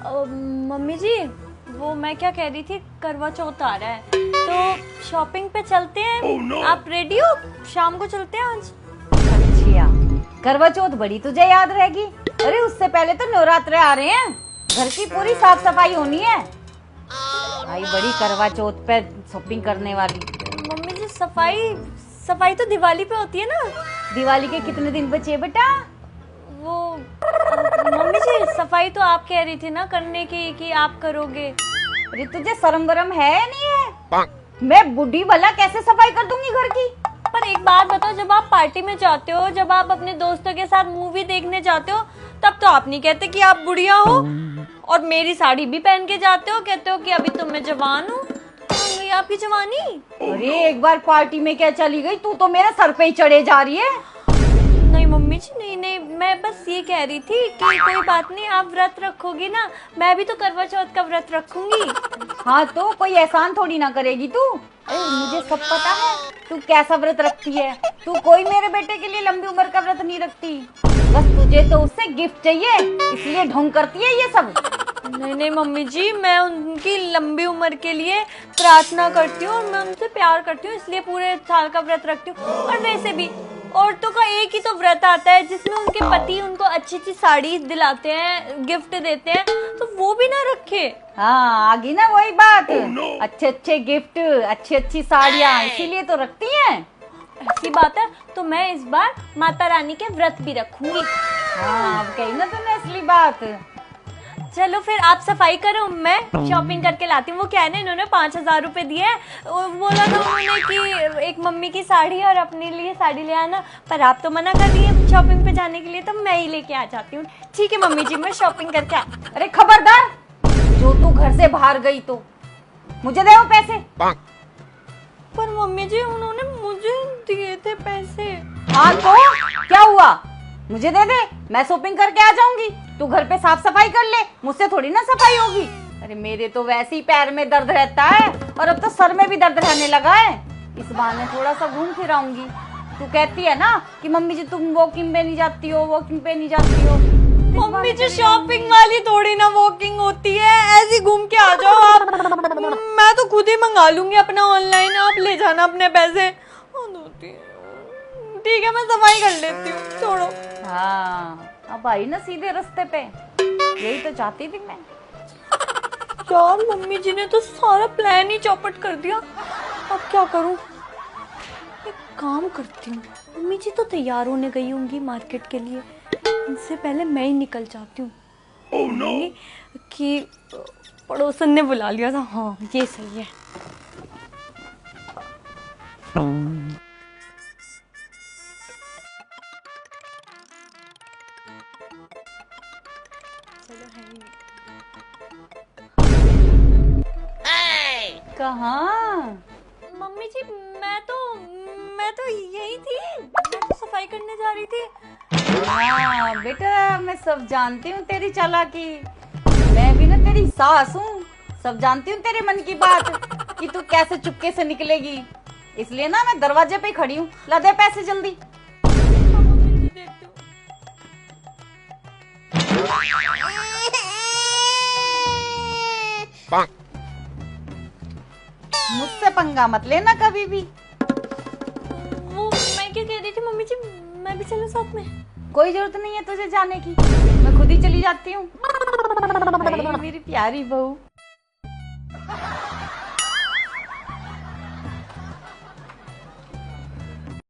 Mummy जी, वो मैं क्या कह रही थी, करवा चौथ आ रहा है तो शॉपिंग पे चलते हैं। आप रेडी हो? शाम को चलते हैं आज। अच्छा, करवा चौथ बड़ी तुझे याद रहेगी। अरे उससे पहले तो नवरात्रे आ रहे हैं, घर की पूरी साफ सफाई होनी है। भाई बड़ी करवा चौथ पे शॉपिंग करने वाली। मम्मी जी, सफाई सफाई तो दिवाली पे होती है ना। दिवाली के कितने दिन बचे बेटा? वो मम्मी जी, सफाई तो आप कह रही थी ना करने की, कि आप करोगे। अरे तुझे शर्म वरम है नहीं है? मैं बूढ़ी भला कैसे सफाई कर दूंगी घर की? पर एक बात बताओ, जब आप पार्टी में जाते हो, जब आप अपने दोस्तों के साथ मूवी देखने जाते हो, तब तो आप नहीं कहते कि आप बुढ़िया हो, और मेरी साड़ी भी पहन के जाते हो, कहते हो कि अभी तो मैं जवान हूँ। गई आपकी जवानी। अरे एक बार पार्टी में क्या चली गई, तू तो मेरे सर पे ही चढ़े जा रही है। नहीं मम्मी जी, नहीं नहीं, मैं बस ये कह रही थी कि कोई बात नहीं, आप व्रत रखोगी ना, मैं भी तो करवा चौथ का व्रत रखूंगी। हाँ तो कोई एहसान थोड़ी ना करेगी तू। अरे मुझे सब पता है तू कैसा व्रत रखती है। तू कोई मेरे बेटे के लिए लंबी उम्र का व्रत नहीं रखती, बस तुझे तो उससे गिफ्ट चाहिए, इसलिए ढोंग करती है ये सब। नहीं नहीं मम्मी जी, मैं उनकी लंबी उम्र के लिए प्रार्थना करती हूँ और मैं उनसे प्यार करती हूँ, इसलिए पूरे साल का व्रत रखती हूँ। और वैसे भी औरतों का एक ही तो व्रत आता है जिसमें उनके पति उनको अच्छी अच्छी साड़ी दिलाते हैं, गिफ्ट देते हैं, तो वो भी ना रखे। हाँ आगे ना वही बात। अच्छे अच्छे गिफ्ट, अच्छी अच्छी साड़ियाँ, इसीलिए तो रखती हैं। ऐसी बात है तो मैं इस बार माता रानी के व्रत भी रखूंगी। हाँ अब कही ना तूने असली बात। चलो फिर आप सफाई करो, मैं शॉपिंग करके लाती हूँ। वो क्या है ना, इन्होंने 5,000 रुपए दिए हैं, बोला था उन्होंने कि एक मम्मी की साड़ी और अपने लिए साड़ी ले आना, पर आप तो मना कर रही है शॉपिंग पे जाने के लिए, तो मैं ही लेके आ जाती हूँ। ठीक है मम्मी जी, मैं शॉपिंग करके अरे खबरदार, जो तू घर से बाहर गई तो मुझे दे वो पैसे। पर मम्मी जी, उन्होंने मुझे दिए थे पैसे। हाँ तो क्या हुआ, मुझे दे दे, मैं शॉपिंग करके आ जाऊंगी, तू घर पे साफ सफाई कर ले, मुझसे थोड़ी ना सफाई होगी। अरे मेरे तो वैसे ही पैर में दर्द रहता है और अब तो सर में भी दर्द रहने लगा है, इस बहाने थोड़ा सा घूम फिर आऊंगी। तू कहती है ना कि मम्मी जी तुम वॉकिंग पे नहीं जाती हो, वॉकिंग पे नहीं जाती हो। मम्मी जी, शॉपिंग वाली थोड़ी ना वॉकिंग होती है, ऐसी घूम के आ जाओ आप। मैं तो खुद ही मंगा लूंगी अपना ऑनलाइन, आप ले जाना अपने पैसे। ठीक है, मैं सफाई कर लेती हूँ, छोड़ो। हाँ अब आई ना सीधे रास्ते पे, यही तो चाहती थी मैं। यार मम्मी जी ने तो सारा प्लान ही चौपट कर दिया, अब क्या करूं? एक काम करती हूँ, मम्मी जी तो तैयार होने गई होंगी मार्केट के लिए, इनसे पहले मैं ही निकल जाती हूँ। oh, no. कि पड़ोसन ने बुला लिया था। हाँ ये सही है। कहाँ? मम्मी जी, मैं तो यही थी, मैं तो सफाई करने जा रही थी। हाँ बेटा, मैं सब जानती हूँ तेरी चालाकी, मैं भी ना तेरी सास हूँ, सब जानती हूँ तेरे मन की बात कि तू कैसे चुपके से निकलेगी, इसलिए ना मैं दरवाजे पे ही खड़ी हूँ। ला दे पैसे जल्दी। मुझसे पंगा मत लेना कभी भी। वो मैं क्या कह रही थी मम्मी जी, मैं भी चलूं साथ में? कोई जरूरत नहीं है तुझे जाने की, मैं खुद ही चली जाती हूँ। मेरी प्यारी बहू।